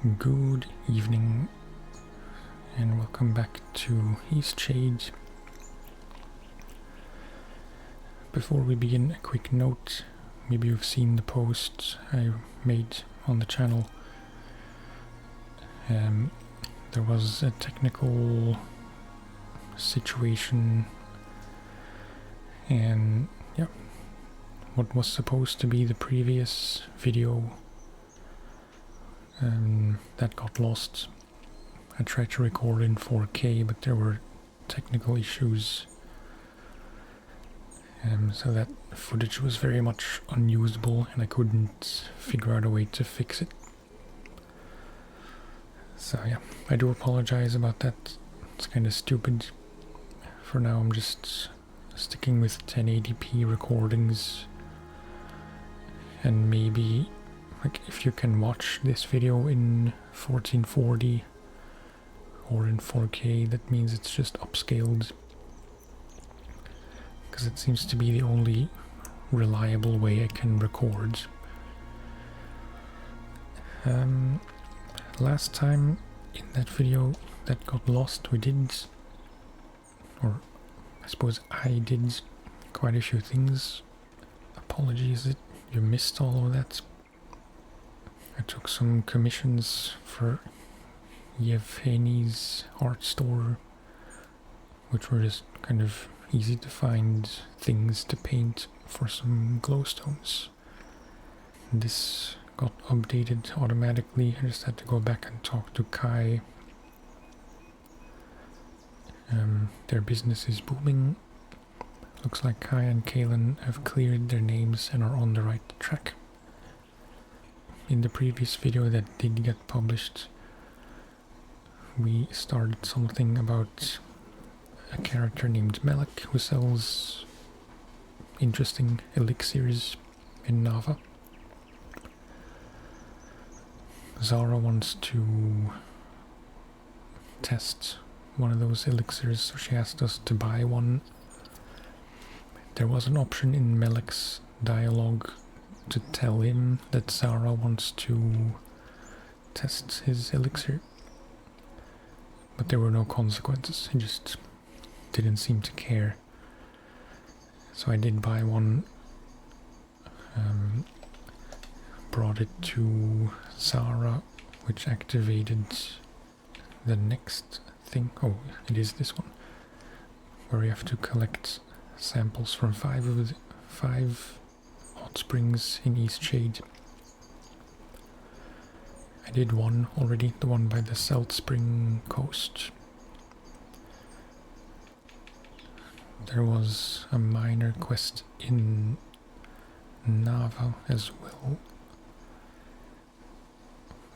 Good evening and welcome back to Eastshade. Before we begin, a quick note. Maybe you've seen the posts I made on the channel. There was a technical situation and what was supposed to be the previous video that got lost. I tried to record in 4K, but there were technical issues, so that footage was very much unusable and I couldn't figure out a way to fix it. So yeah, I do apologize about that. It's kind of stupid. For now I'm just sticking with 1080p recordings, and maybe if you can watch this video in 1440 or in 4K, that means it's just upscaled, because it seems to be the only reliable way I can record. Last time in that video that got lost, we did, or I suppose I did, quite a few things. Apologies that you missed all of that. I took some commissions for Yevgeny's art store, which were just kind of easy to find things to paint for some glowstones. This got updated automatically. I just had to go back and talk to Kai. Their business is booming. Looks like Kai and Kalen have cleared their names and are on the right track. In the previous video that did get published, we started something about a character named Melek who sells interesting elixirs in Nava. Zara wants to test one of those elixirs, so she asked us to buy one. There was an option in Melek's dialogue to tell him that Zara wants to test his elixir, but there were no consequences. He just didn't seem to care. So I did buy one, brought it to Zara, which activated the next thing. Oh, it is this one, where you have to collect samples from five hot springs in Eastshade. I did one already, the one by the South Spring coast. There was a minor quest in Nava as well,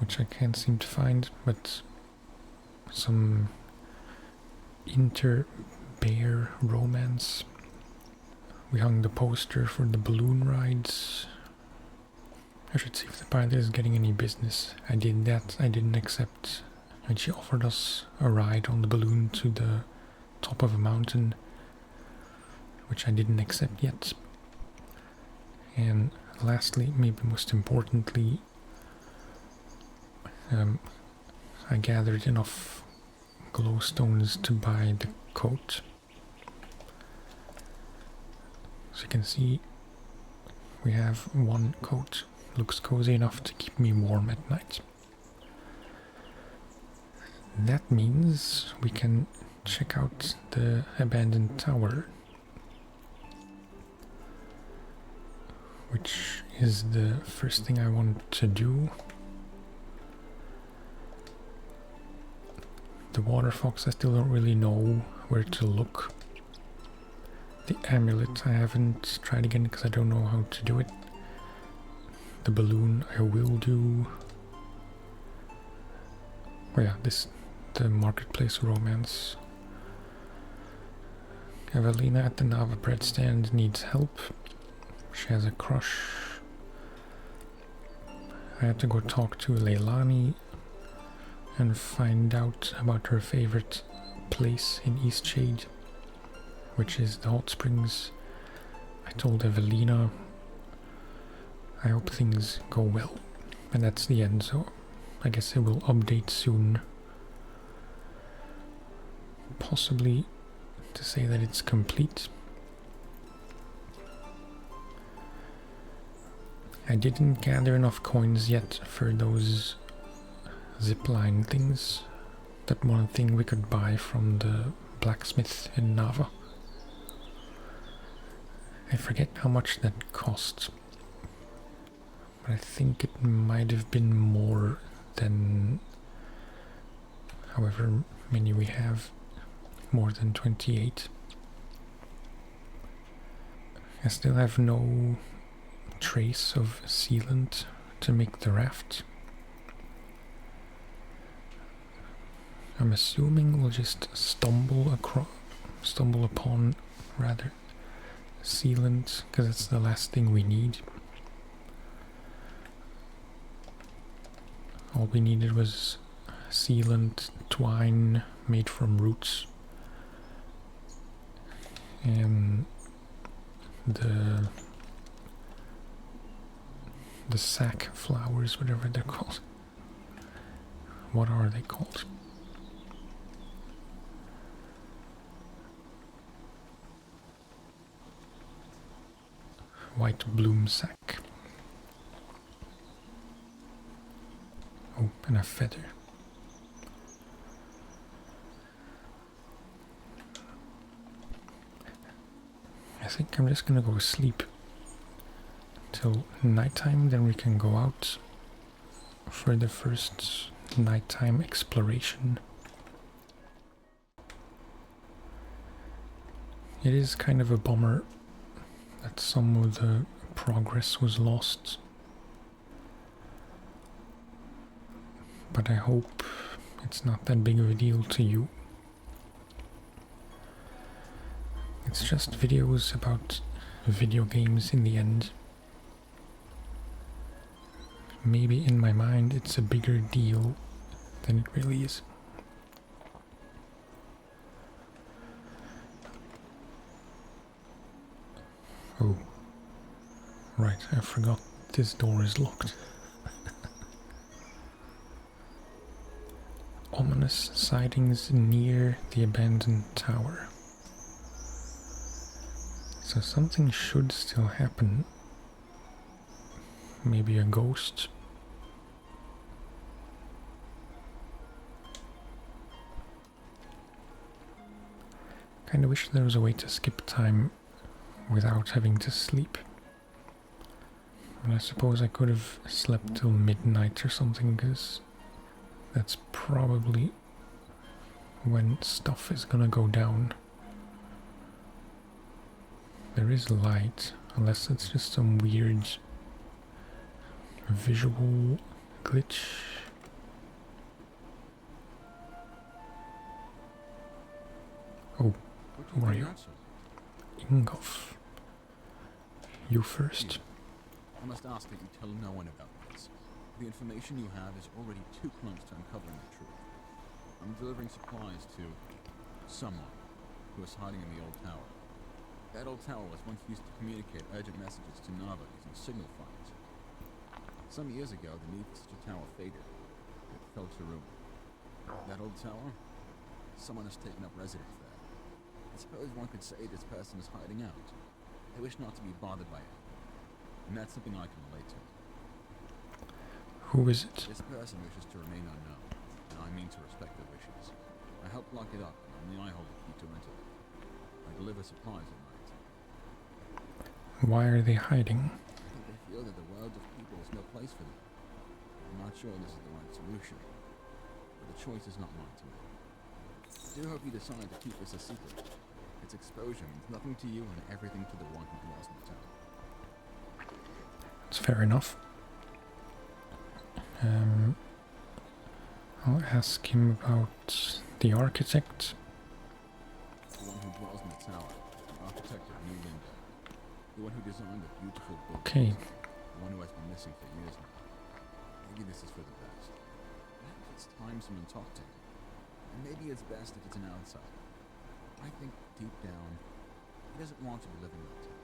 which I can't seem to find, but some inter-bear romance. We hung the poster for the balloon rides. I should see if the pilot is getting any business. I did that. I didn't accept, and she offered us a ride on the balloon to the top of a mountain, which I didn't accept yet. And lastly, maybe most importantly, I gathered enough glowstones to buy the coat. So you can see we have one coat. Looks cozy enough to keep me warm at night. That means we can check out the abandoned tower, which is the first thing I want to do. The water fox, I still don't really know where to look. The amulet I haven't tried again because I don't know how to do it. The balloon I will do. Oh yeah, the marketplace romance. Evelina at the Nava bread stand needs help. She has a crush. I had to go talk to Leilani and find out about her favorite place in Eastshade, which is the hot springs. I told Evelina I hope things go well, and that's the end, so I guess it will update soon. Possibly to say that it's complete. I didn't gather enough coins yet for those zipline things. That one thing we could buy from the blacksmith in Nava. I forget how much that cost. But I think it might have been more than however many we have. More than 28. I still have no trace of sealant to make the raft. I'm assuming we'll just stumble upon rather sealant, because it's the last thing we need. All we needed was sealant, twine made from roots, and the sack flowers, whatever they're called. What are they called? White bloom sack. Oh, and a feather. I think I'm just gonna go sleep till nighttime, then we can go out for the first nighttime exploration. It is kind of a bummer that some of the progress was lost, but I hope it's not that big of a deal to you. It's just videos about video games in the end. Maybe in my mind it's a bigger deal than it really is. Oh, right, I forgot this door is locked. Ominous sightings near the abandoned tower. So something should still happen. Maybe a ghost. Kinda wish there was a way to skip time without having to sleep. And I suppose I could have slept till midnight or something, because that's probably when stuff is gonna go down. There is light, unless it's just some weird visual glitch. Oh, who are you? Ingolf. You first. I must ask that you tell no one about this. The information you have is already too close to uncovering the truth. I'm delivering supplies to someone who is hiding in the old tower. That old tower was once used to communicate urgent messages to Nava using signal fires. Some years ago, the need for such a tower faded. It fell to ruin. That old tower? Someone has taken up residence there. I suppose one could say this person is hiding out. They wish not to be bothered by it. And that's something I can relate to. Who is it? This person wishes to remain unknown, and I mean to respect their wishes. I help lock it up, and only I hold the key to enter it. I deliver supplies at night. Why are they hiding? I think they feel that the world of people is no place for them. I'm not sure this is the right solution, but the choice is not mine to make. I do hope you decide to keep this a secret. Its exposure means nothing to you and everything to the one who dwells in the tower. It's fair enough. I'll ask him about the architect. The one who dwells in the tower, the architect of New Linda. The one who designed the beautiful building. Okay. The one who has been missing for years now. Maybe this is for the best. Maybe it's time someone talked to him. And maybe it's best if it's an outsider. I think deep down, he doesn't want to be living that town.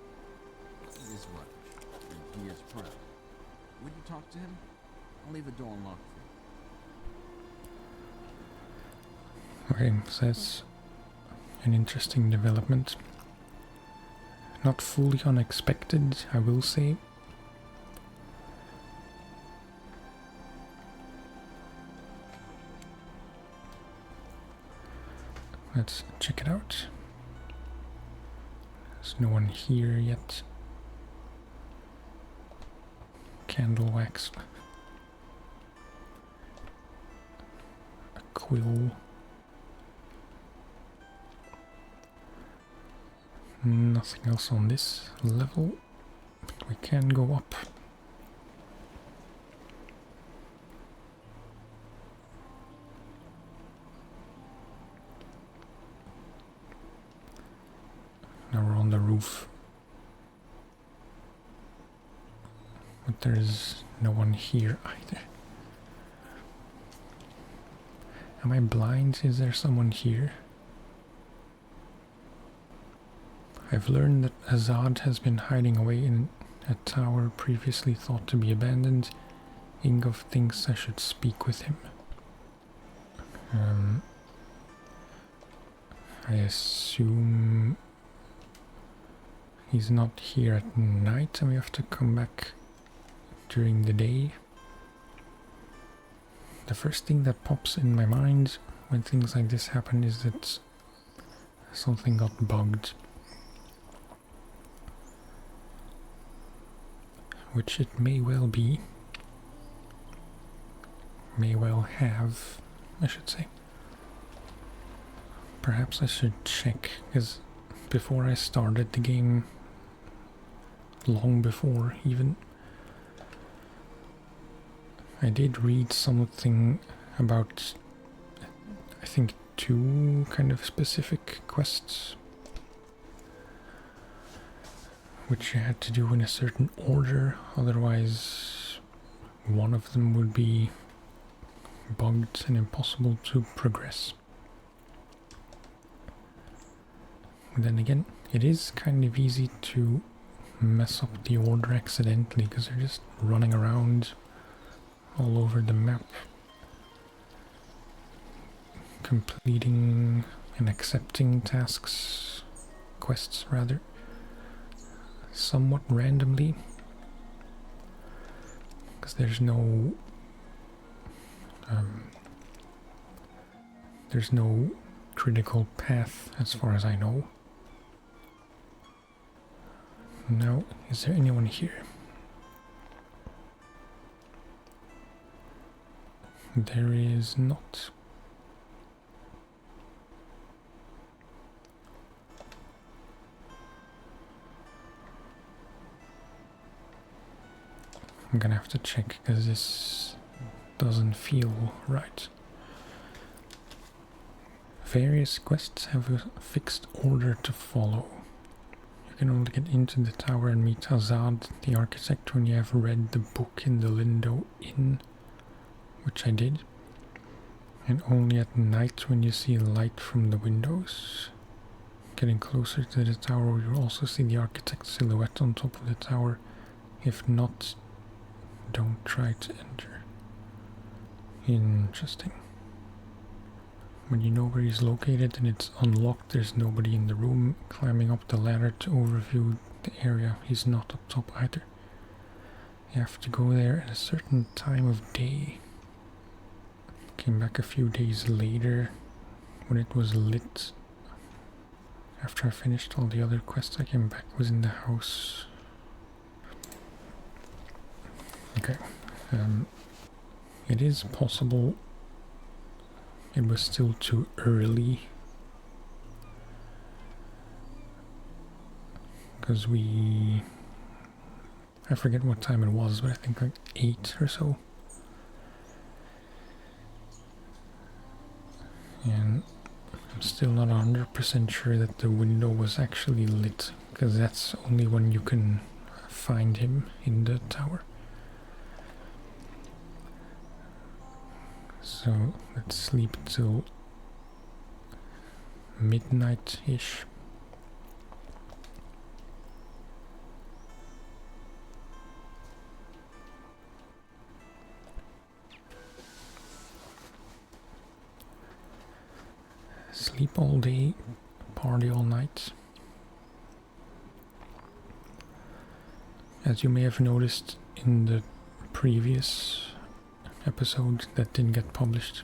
He is rich, and he is proud. Would you talk to him? I'll leave the door unlocked for you. Okay, so that's an interesting development. Not fully unexpected, I will say. Let's check it out. There's no one here yet. Candle wax. A quill. Nothing else on this level. We can go up. Now we're on the roof. But there's no one here either. Am I blind? Is there someone here? I've learned that Azad has been hiding away in a tower previously thought to be abandoned. Ingov thinks I should speak with him. I assume he's not here at night and we have to come back during the day. The first thing that pops in my mind when things like this happen is that something got bugged. Which it may well be. May well have, I should say. Perhaps I should check, because before I started the game, long before even, I did read something about, I think, 2 kind of specific quests, which you had to do in a certain order, otherwise one of them would be bugged and impossible to progress. And then again, it is kind of easy to mess up the order accidentally because they're just running around all over the map, completing and accepting tasks, quests rather, somewhat randomly, because there's no critical path as far as I know. Now, is there anyone here? There is not. I'm gonna have to check because this doesn't feel right. Various quests have a fixed order to follow. You can only get into the tower and meet Azad, the architect, when you have read the book in the Lindo Inn, which I did, and only at night when you see light from the windows. Getting closer to the tower, you'll also see the architect's silhouette on top of the tower. If not, don't try to enter. Interesting. When you know where he's located and it's unlocked, there's nobody in the room. Climbing up the ladder to overview the area, he's not up top either. You have to go there at a certain time of day. Came back a few days later when it was lit. After I finished all the other quests, I came back, was in the house. Okay. It is possible it was still too early, because I forget what time it was, but I think like 8 or so. And I'm still not 100% sure that the window was actually lit, because that's only when you can find him in the tower. So let's sleep till midnight-ish. Sleep all day, party all night. As you may have noticed in the previous episode that didn't get published,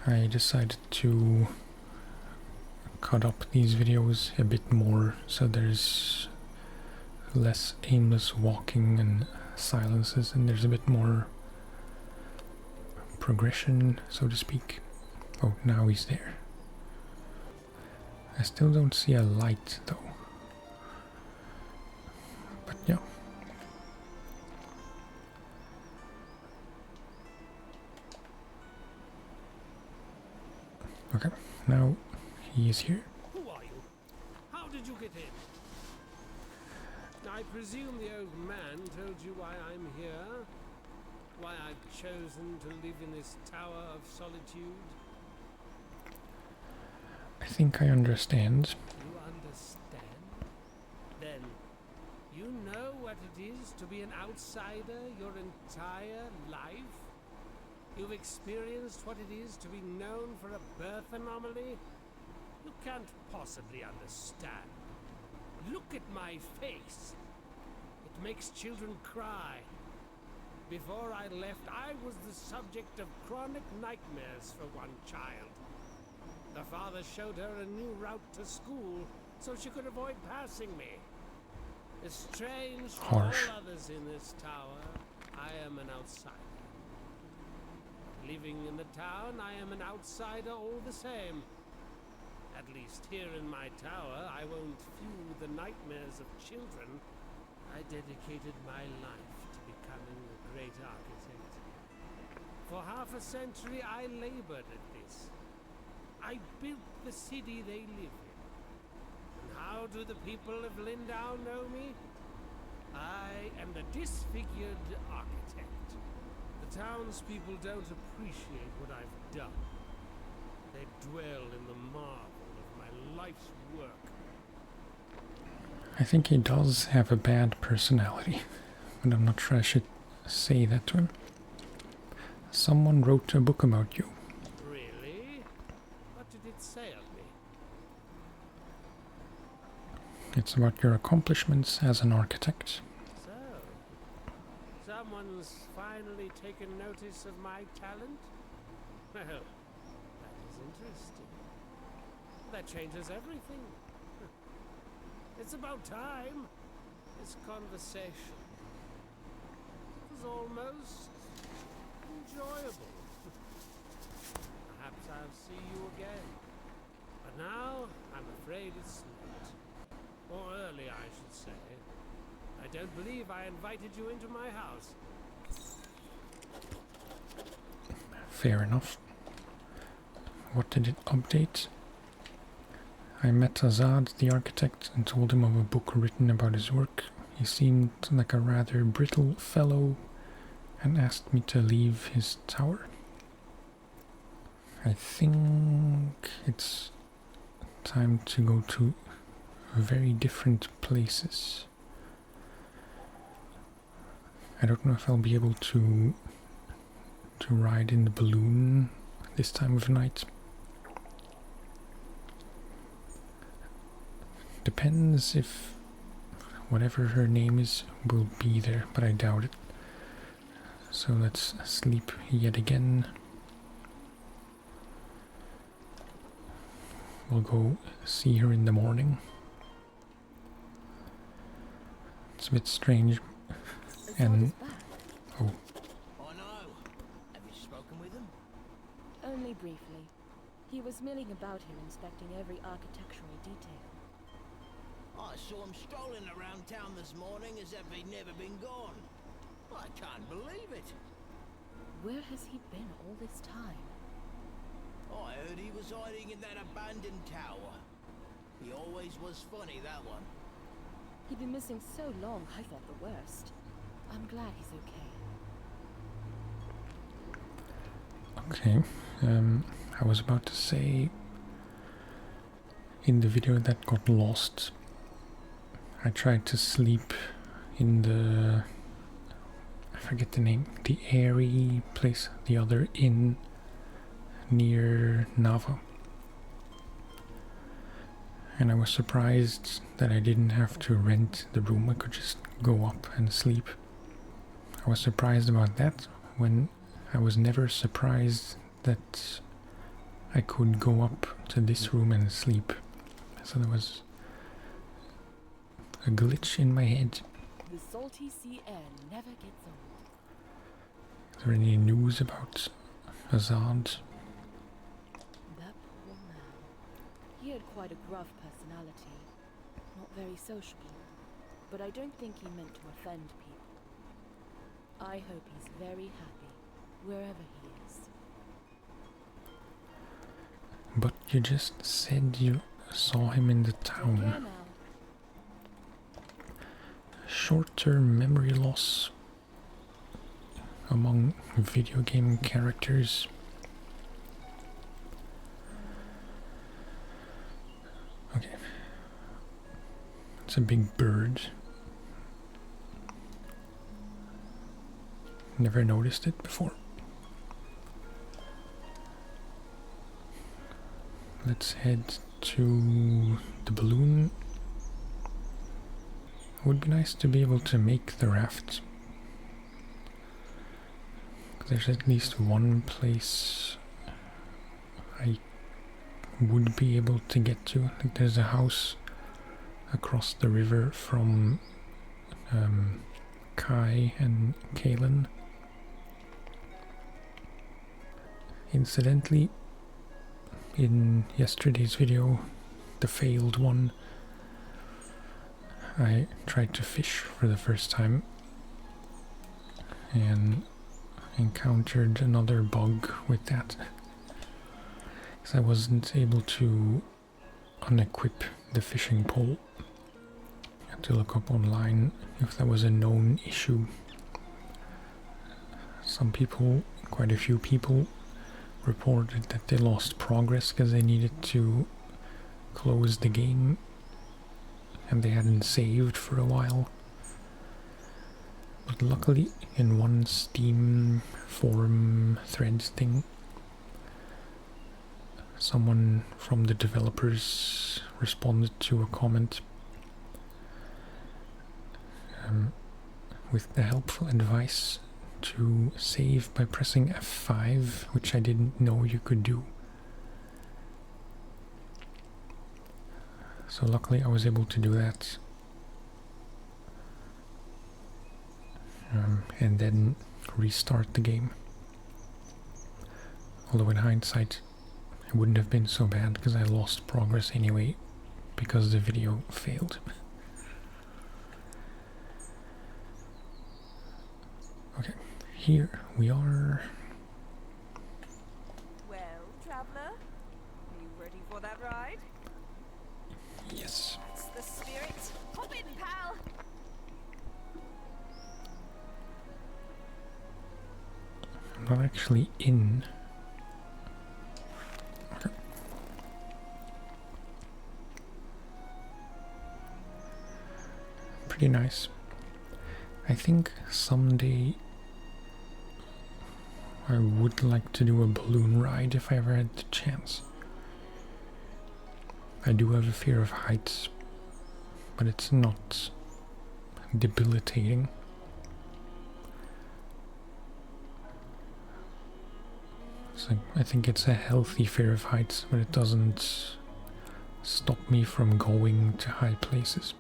I decided to cut up these videos a bit more so there's less aimless walking and silences, and there's a bit more progression, so to speak. Oh, now he's there. I still don't see a light though. But yeah. Okay, now he is here. Who are you? How did you get in? I presume the old man told you why I'm here? Why I've chosen to live in this tower of solitude? I think I understand. You understand? Then, you know what it is to be an outsider your entire life? You've experienced what it is to be known for a birth anomaly? You can't possibly understand. Look at my face. It makes children cry. Before I left, I was the subject of chronic nightmares for one child. The father showed her a new route to school so she could avoid passing me. Estranged from all Harsh. others in this tower, I am an outsider. Living in the town, I am an outsider all the same. At least here in my tower, I won't fuel the nightmares of children. I dedicated my life to becoming a great architect. For half a century, I labored at this. I built the city they live in. And how do the people of Lindau know me? I am the disfigured architect. The townspeople don't appreciate what I've done. They dwell in the marvel of my life's work. I think he does have a bad personality, but I'm not sure I should say that to him. Someone wrote a book about you. Really? What did it say of me? It's about your accomplishments as an architect. So, someone's finally taken notice of my talent? Well, that is interesting. That changes everything. It's about time. This conversation was almost enjoyable. Perhaps I'll see you again. But now, I'm afraid it's late. Or early, I should say. I don't believe I invited you into my house. Fair enough. What did it update? I met Azad, the architect, and told him of a book written about his work. He seemed like a rather brittle fellow and asked me to leave his tower. I think it's time to go to very different places. I don't know if I'll be able to ride in the balloon this time of night. Depends if whatever her name is will be there, but I doubt it. So let's sleep yet again. We'll go see her in the morning. It's a bit strange. And oh, I know. Have you spoken with him? Only briefly. He was milling about him, inspecting every architectural detail. I saw him strolling around town this morning as if he'd never been gone. I can't believe it. Where has he been all this time? I heard he was hiding in that abandoned tower. He always was funny, that one. He'd been missing so long, I thought the worst. I'm glad he's okay. okay. I was about to say, in the video that got lost, I tried to sleep in the, I forget the name, the airy place, the other inn near Nava. And I was surprised that I didn't have to rent the room, I could just go up and sleep. I was surprised about that when I was never surprised that I could go up to this room and sleep. So there was a glitch in my head. The salty sea air never gets old. Is there any news about Azad? That poor man. He had quite a gruff personality. Not very sociable. But I don't think he meant to offend people. I hope he's very happy, wherever he is. But you just said you saw him in the Take town. care now. Short-term memory loss among video game characters. Okay. It's a big bird. Never noticed it before. Let's head to the balloon. It would be nice to be able to make the raft. There's at least one place I would be able to get to. Like there's a house across the river from Kai and Kalen. Incidentally, in yesterday's video, the failed one, I tried to fish for the first time and encountered another bug with that, because I wasn't able to unequip the fishing pole. I had to look up online if that was a known issue. Some people, quite a few people, reported that they lost progress because they needed to close the game and they hadn't saved for a while. But luckily, in one Steam forum thread thing, someone from the developers responded to a comment with the helpful advice to save by pressing F5, which I didn't know you could do. So luckily I was able to do that. And then restart the game. Although in hindsight it wouldn't have been so bad because I lost progress anyway because the video failed. Okay, here we are. Well, traveler, are you ready for that ride? Yes. That's the spirit. Hop in, pal. I'm not actually in. Okay. Pretty nice. I think someday I would like to do a balloon ride if I ever had the chance. I do have a fear of heights, but it's not debilitating. It's like, I think it's a healthy fear of heights, but it doesn't stop me from going to high places.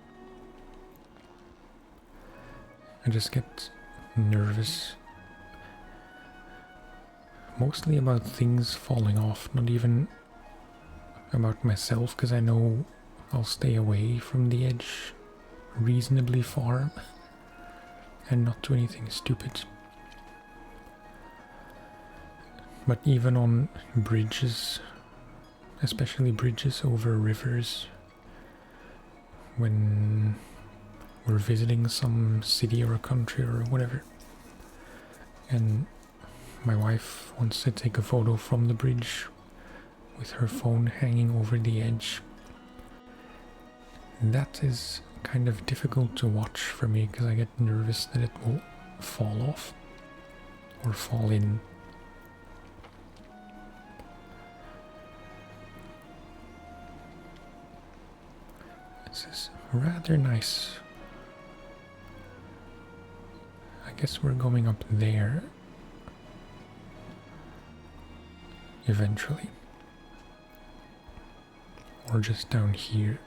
I just get nervous. Mostly about things falling off, not even about myself, because I know I'll stay away from the edge reasonably far and not do anything stupid. But even on bridges, especially bridges over rivers, when we're visiting some city or a country or whatever, and my wife wants to take a photo from the bridge with her phone hanging over the edge, that is kind of difficult to watch for me because I get nervous that it will fall off or fall in. rather nice. I guess we're going up there eventually. Or just down here.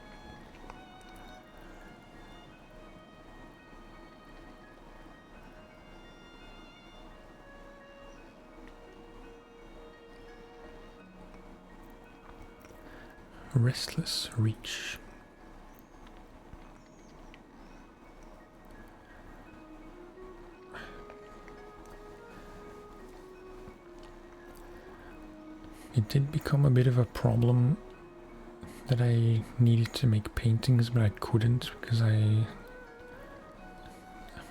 Restless Reach. It did become a bit of a problem that I needed to make paintings, but I couldn't because I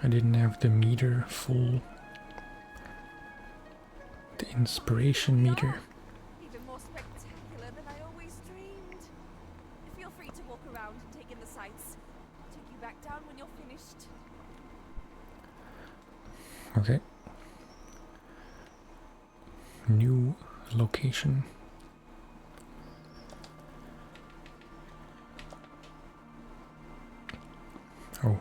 didn't have the meter full. The inspiration meter. Even more spectacular than I always dreamed. Feel free to walk around and take in the sights. I'll take you back down when you're finished. Okay. New location. Oh.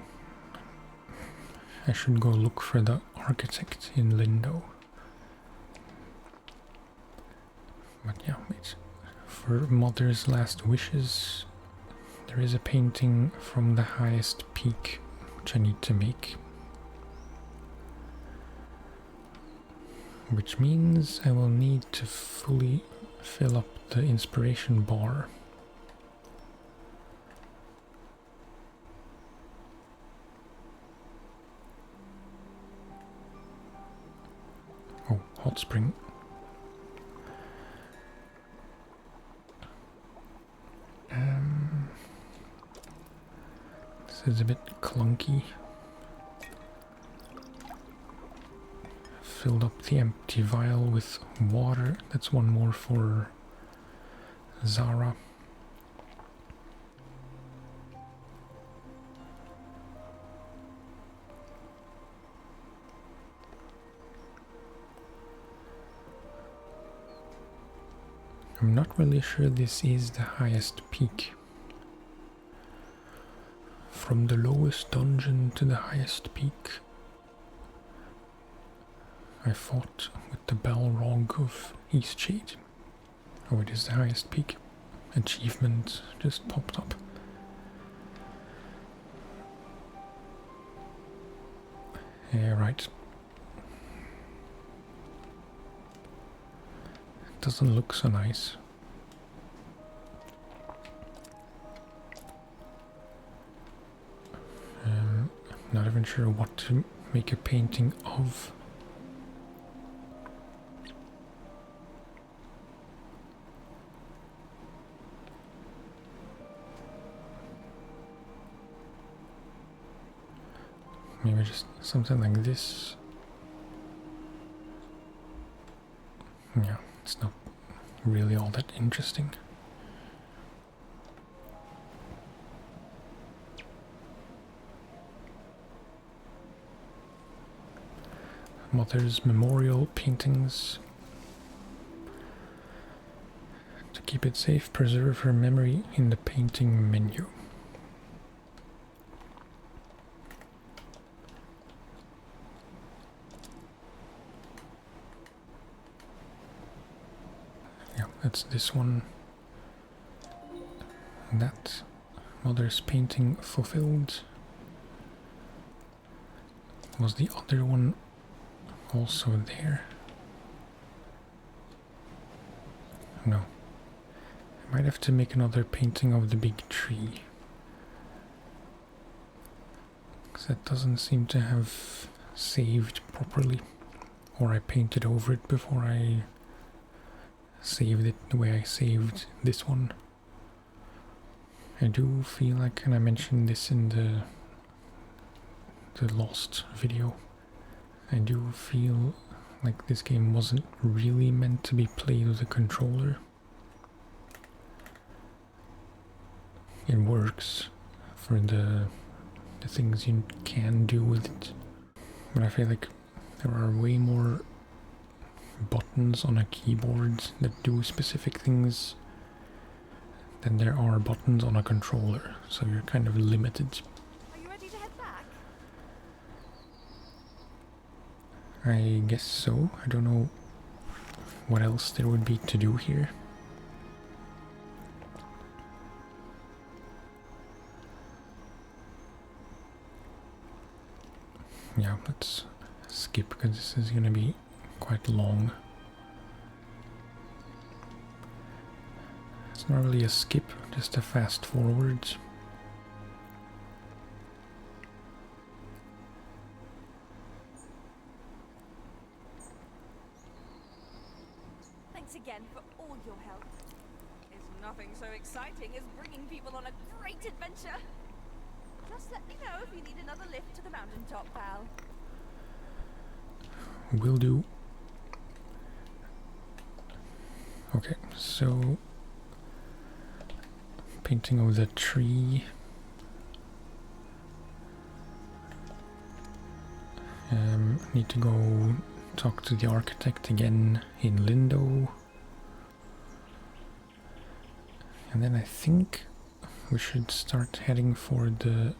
I should go look for the architect in Lindo. But yeah, it's for Mother's Last Wishes. There is a painting from the highest peak which I need to make. Which means I will need to fully fill up the inspiration bar. Oh, hot spring. This is a bit clunky. Filled up the empty vial with water. That's one more for Zara. I'm not really sure this is the highest peak. From the lowest dungeon to the highest peak, I fought with the Balrog of Eastshade. Oh, it is the highest peak. Achievement just popped up. Yeah, right. It doesn't look so nice. Not even sure what to make a painting of. Maybe just something like this. Yeah, it's not really all that interesting. Mother's memorial paintings. To keep it safe, preserve her memory in the painting menu. Yeah, that's this one. And that Mother's painting fulfilled. Was the other one also there? No. I might have to make another painting of the big tree. Because that doesn't seem to have saved properly. Or I painted over it before I saved it the way I saved this one. I do feel like, and I mentioned this in the Lost video, I do feel like this game wasn't really meant to be played with a controller. It works for the things you can do with it, but I feel like there are way more buttons on a keyboard that do specific things then there are buttons on a controller, so you're kind of limited. Are you ready to head back? I guess so. I don't know what else there would be to do here. Yeah, let's skip because this is gonna be quite long. It's not really a skip, just a fast forward. Thanks again for all your help. There's nothing so exciting as bringing people on a great adventure. Just let me know if you need another lift to the mountaintop, pal. Will do. Okay, so painting of the tree. Need to go talk to the architect again in Lindo. And then I think we should start heading for the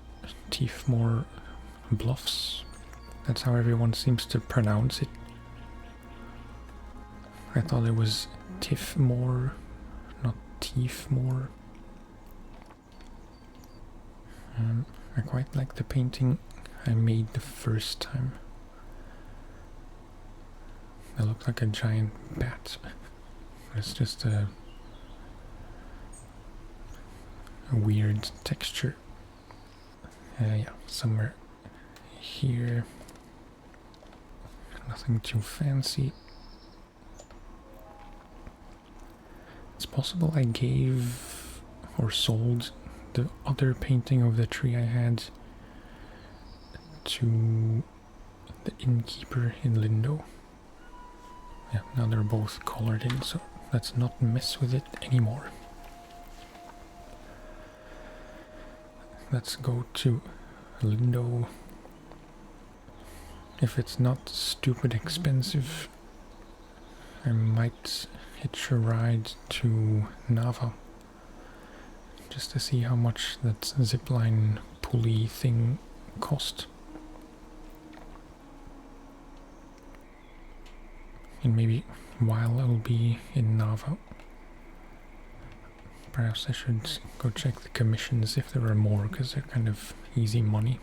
Tiefmoor Bluffs. That's how everyone seems to pronounce it. I thought it was Tiefmoor, not Tiefmoor. I quite like the painting I made the first time. It looked like a giant bat. It's just a weird texture. Yeah, somewhere here. Nothing too fancy. It's possible I gave or sold the other painting of the tree I had to the innkeeper in Lindo. Yeah, now they're both colored in, so let's not mess with it anymore. Let's go to Lindo. If it's not stupid expensive, I might hitch a ride to Nava just to see how much that zipline pulley thing cost. And maybe while I'll be in Nava, perhaps I should go check the commissions if there are more, because they're kind of easy money.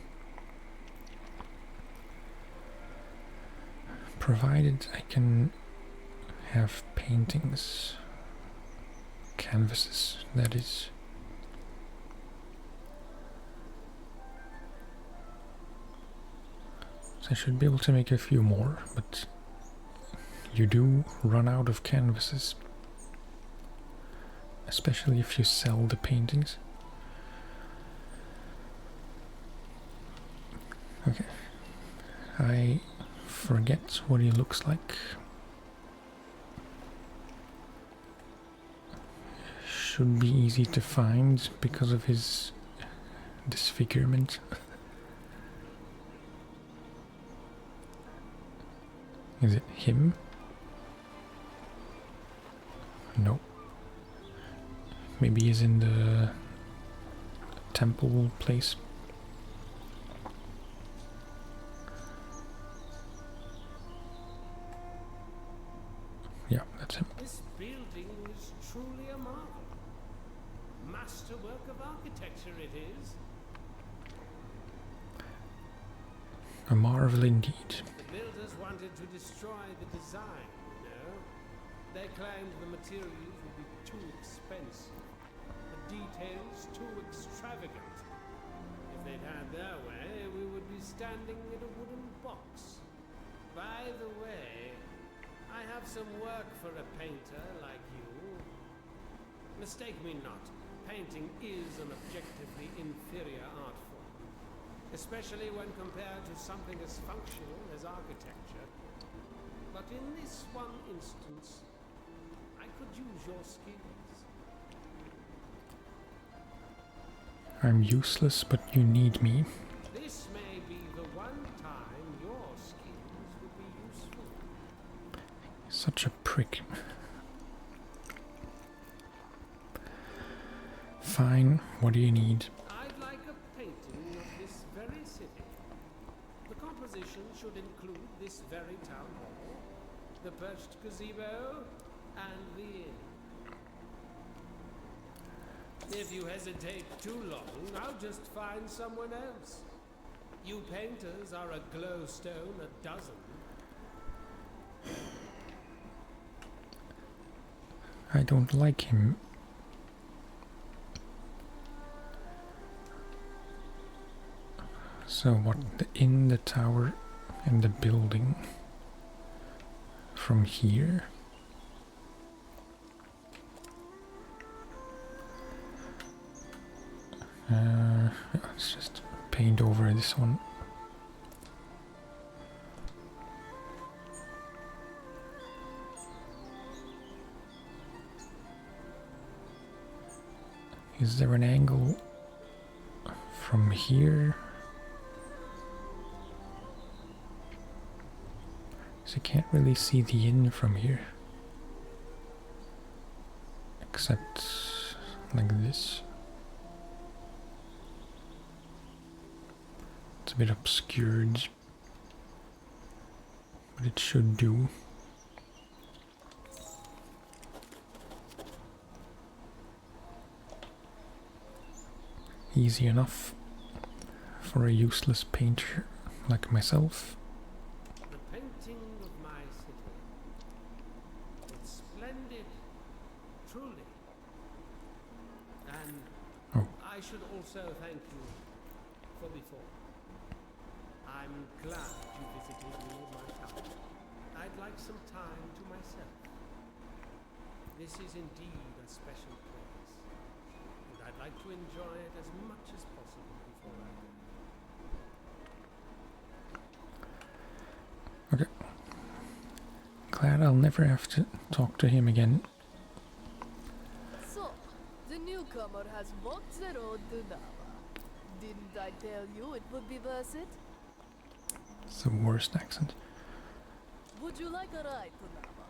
Provided I can have paintings, canvases, that is. So I should be able to make a few more, but you do run out of canvases. Especially if you sell the paintings. Okay. I forget what he looks like. Should be easy to find because of his disfigurement. Is it him? No. Maybe he's in the temple place. Yeah, that's him. This building is truly a marvel. Masterwork of architecture it is. A marvel indeed. The builders wanted to destroy the design, you know. They claimed the materials would be too expensive, the details too extravagant. If they'd had their way, we would be standing in a wooden box. By the way, I have some work for a painter like you. Mistake me not, painting is an objectively inferior art form, especially when compared to something as functional as architecture. But in this one instance, I could use your skills. I'm useless, but you need me. This may be the one time your skills would be useful. Such a prick. Fine, what do you need? I'd like a painting of this very city. The composition should include this very town hall, the perched gazebo, and the inn. If you hesitate too long, I'll just find someone else. You painters are a glowstone a dozen. I don't like him. So what, in the tower and the building from here? Let's just paint over this one. Is there an angle from here? So I can't really see the inn from here. Except like this. It's a bit obscured, but it should do. Easy enough for a useless painter like myself. The painting of my city. It's splendid, truly. And Oh. I should also thank you for before. I'm glad you visited me in my town. I'd like some time to myself. This is indeed a special place, and I'd like to enjoy it as much as possible before I go. Okay. Glad I'll never have to talk to him again. So, the newcomer has walked the road to Nava. Didn't I tell you it would be worth it? It's the worst accent. Would you like a ride to Nava?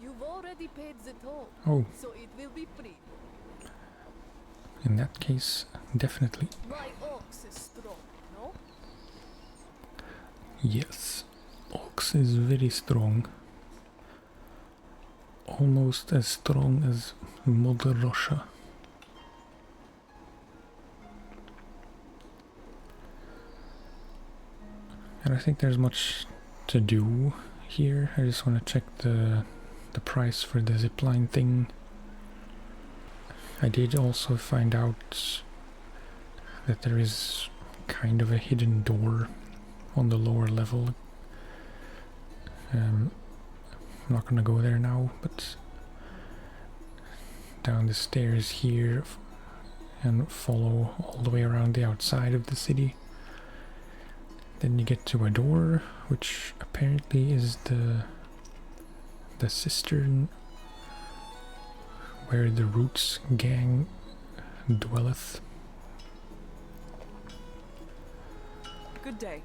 You've already paid the toll, Oh, so it will be free. in that case, definitely. My ox is strong, no? Yes. Ox is very strong. Almost as strong as Mother Russia. And I think there's much to do here. I just want to check the price for the zipline thing. I did also find out that there is kind of a hidden door on the lower level. I'm not gonna go there now, but down the stairs here and follow all the way around the outside of the city. Then you get to a door, which apparently is the cistern where the Roots gang dwelleth. Good day.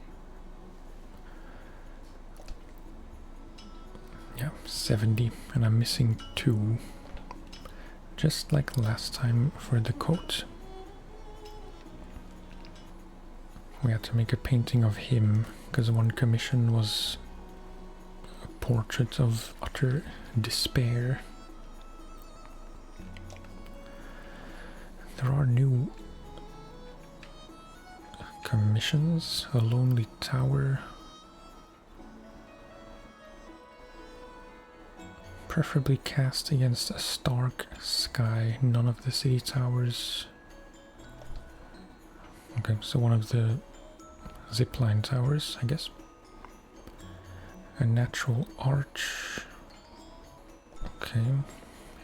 Yeah, 70, and I'm missing 2. Just like last time for the coat. We had to make a painting of him, because one commission was a portrait of utter despair. There are new commissions, a lonely tower. Preferably cast against a stark sky, none of the city towers. Okay, so one of the zipline towers, I guess. A natural arch. Okay,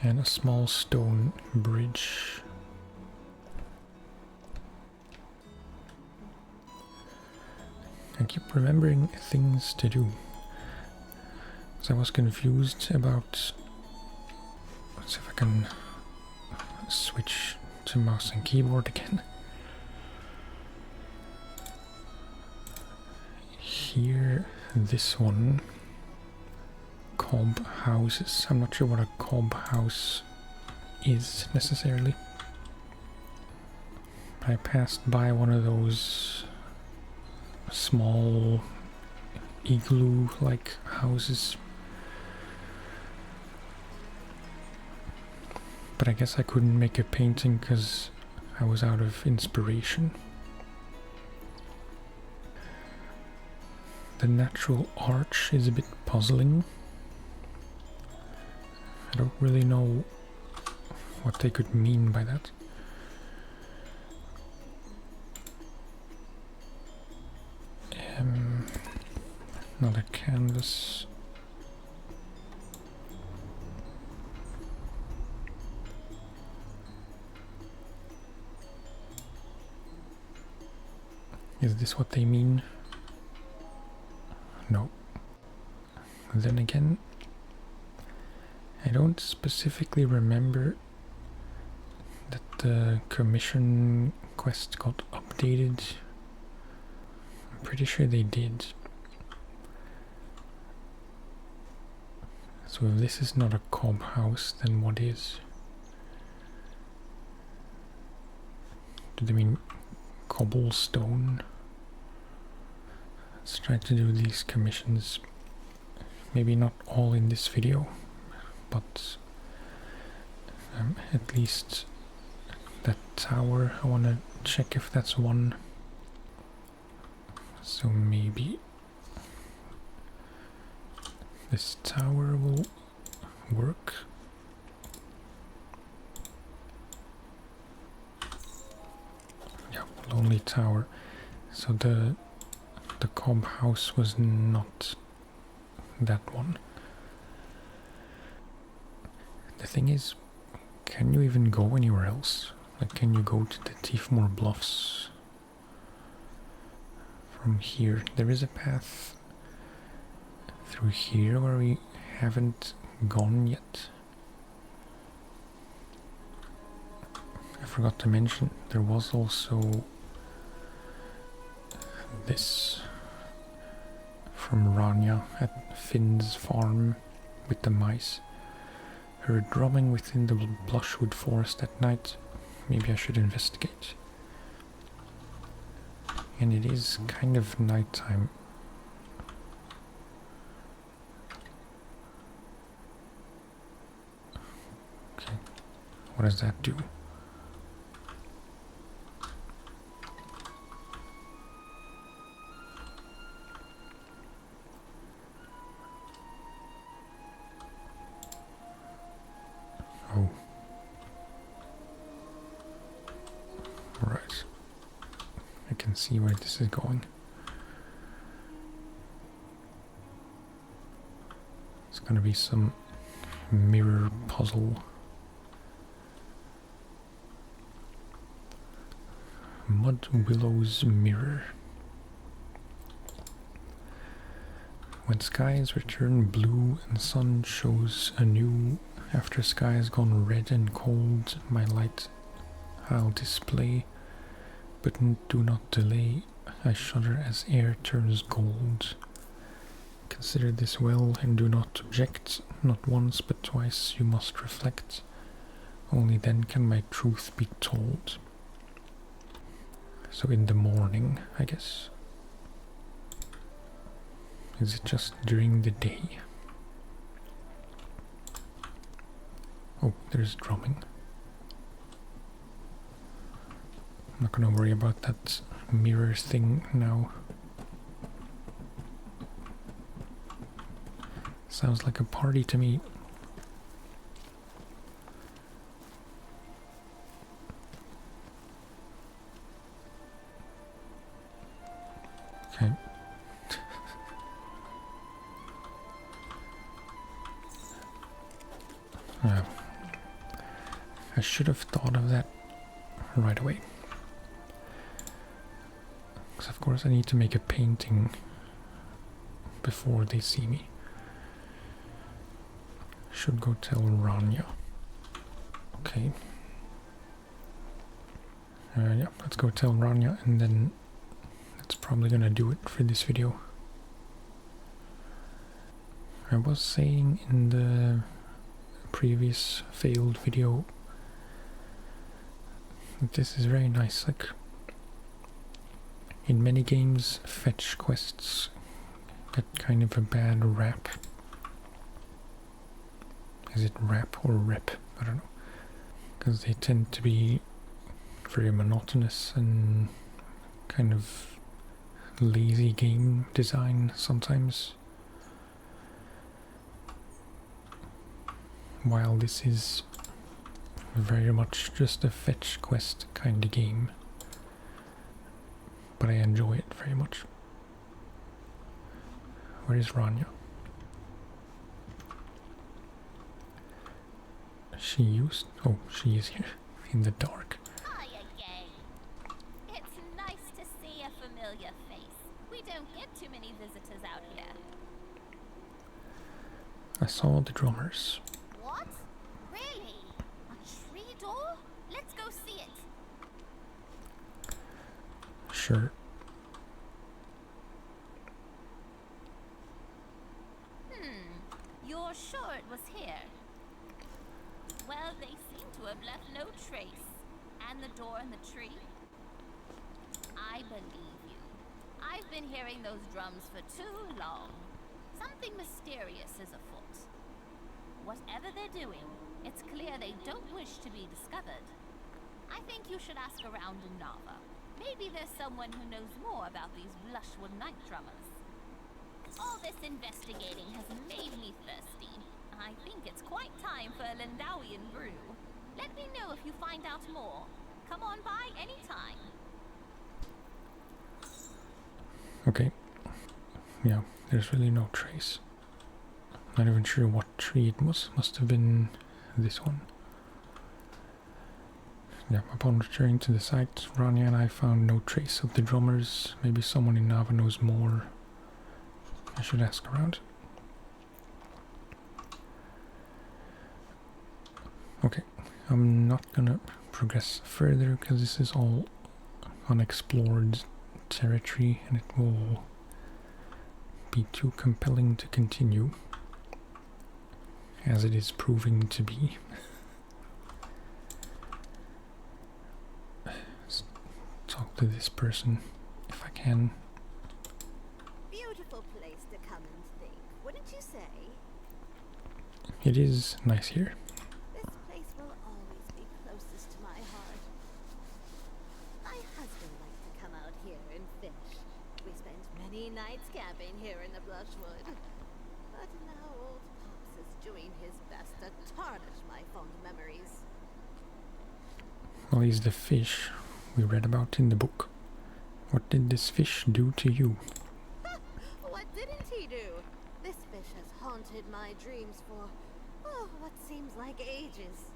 and a small stone bridge. I keep remembering things to do. So I was confused about... Let's see if I can switch to mouse and keyboard again. Here, this one. Cob houses. I'm not sure what a cob house is necessarily. I passed by one of those small igloo-like houses. But I guess I couldn't make a painting because I was out of inspiration. The natural arch is a bit puzzling. I don't really know what they could mean by that. Another canvas. Is this what they mean? No. Then again, I don't specifically remember that the commission quest got updated. I'm pretty sure they did. So if this is not a cob house, then what is? Do they mean cobblestone? Let's try to do these commissions. Maybe not all in this video, but at least that tower, I want to check if that's one. So maybe this tower will work. Yeah, lonely tower. So the cob house was not that one. The thing is, can you even go anywhere else? Like, can you go to the Tiefmoor Bluffs from here? There is a path through here where we haven't gone yet. I forgot to mention, there was also this from Rania at Finn's farm with the mice. Heard drumming within the Blushwood forest at night. Maybe I should investigate. And it is kind of nighttime. Okay, what does that do? Oh. Right. I can see where this is going. It's gonna be some mirror puzzle. Mud Willow's mirror. When skies return blue and sun shows anew, after skies gone red and cold, my light I'll display, but do not delay. I shudder as air turns gold. Consider this well and do not object. Not once but twice you must reflect. Only then can my truth be told. So in the morning, I guess. Is it just during the day? Oh, there's drumming. I'm not gonna worry about that mirror thing now. Sounds like a party to me. Okay. I should have thought of that right away. Because of course I need to make a painting before they see me. Should go tell Rania. Okay. Yeah, let's go tell Rania and then that's probably gonna do it for this video. I was saying in the previous failed video that this is very nice, like In many games, fetch quests get kind of a bad rap. Is it rap or rep? I don't know. Because they tend to be very monotonous and kind of lazy game design sometimes. While this is very much just a fetch quest kind of game. But I enjoy it very much. Where is Rania? She is here in the dark. Hi again. It's nice to see a familiar face. We don't get too many visitors out here. I saw the drummers. What? Really? A tree door? Let's go see it. Sure. You're sure it was here? Well, they seem to have left no trace. And the door and the tree? I believe you. I've been hearing those drums for too long. Something mysterious is afoot. Whatever they're doing, it's clear they don't wish to be discovered. I think you should ask around in Nava. Maybe there's someone who knows more about these Blushwood night drummers. All this investigating has made me thirsty. I think it's quite time for a Lindawian brew. Let me know if you find out more. Come on by anytime. Okay. Yeah, there's really no trace. Not even sure what tree it was. Must have been this one. Yeah, upon returning to the site, Rania and I found no trace of the drummers. Maybe someone in Nava knows more. I should ask around. Okay, I'm not gonna progress further because this is all unexplored territory and it will be too compelling to continue, as it is proving to be. Let's talk to this person if I can. Beautiful place to come and think, wouldn't you say? It is nice here. This place will always be closest to my heart. My husband liked to come out here and fish. We spent many nights camping here in the Blushwood. But now old Pops is doing his best to tarnish my fond memories. Well, he's the fish we read about in the book. What did this fish do to you? What didn't he do? This fish has haunted my dreams for, what seems like ages.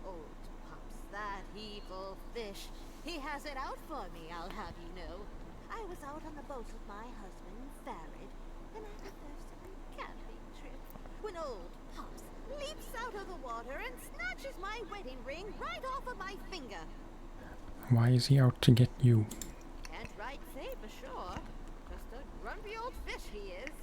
Old Pops, that evil fish. He has it out for me, I'll have you know. I was out on the boat with my husband, Farid, and I had a camping trip, when old Pops leaps out of the water and snatches my wedding ring right off of my finger. Why is he out to get you? Can't right say for sure. Just a grumpy old fish he is.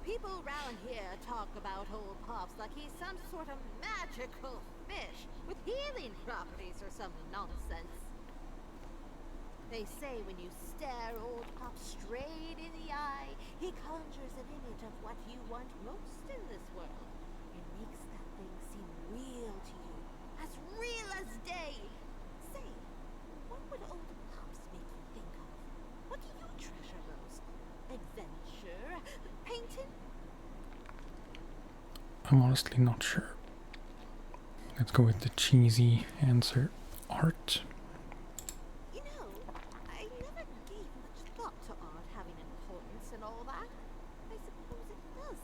People round here talk about old Pops like he's some sort of magical fish with healing properties or some nonsense. They say when you stare old Pops straight in the eye, he conjures an image of what you want most in this world. It makes that thing seem real to you, as real as day. Say, what would old Pops make you think of? What do you treasure most? Adventure? Painting? I'm honestly not sure. Let's go with the cheesy answer. Art. You know, I never gave much thought to art having importance and all that. I suppose it does.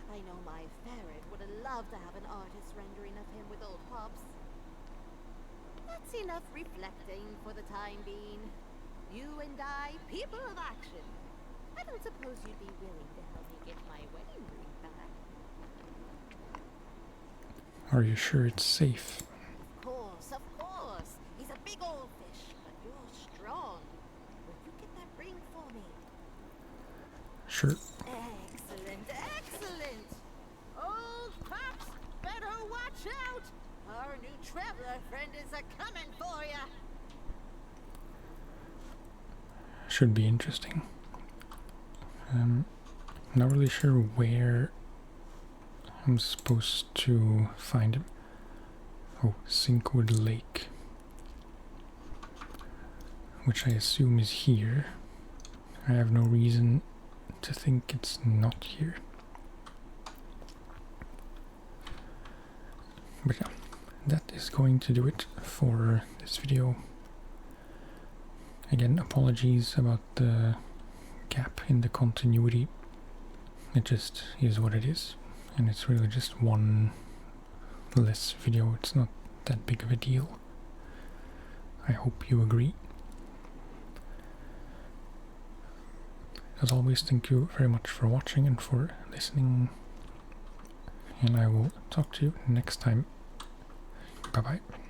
I know my Farid would have loved to have an artist rendering of him with old Pops. That's enough reflecting for the time being. You and I, people of action. I don't suppose you'd be willing to help me get my wedding ring back. Are you sure it's safe? Of course, of course. He's a big old fish, but you're strong. Will you get that ring for me? Sure. Excellent, excellent! Old Pops, better watch out! Our new traveler friend is a-coming for ya! should be interesting. I'm not really sure where I'm supposed to find him. Oh, Sinkwood Lake, which I assume is here. I have no reason to think it's not here. But yeah, that is going to do it for this video. Again, apologies about the gap in the continuity. It just is what it is, and it's really just one less video. It's not that big of a deal. I hope you agree. As always, thank you very much for watching and for listening, and I will talk to you next time. Bye bye.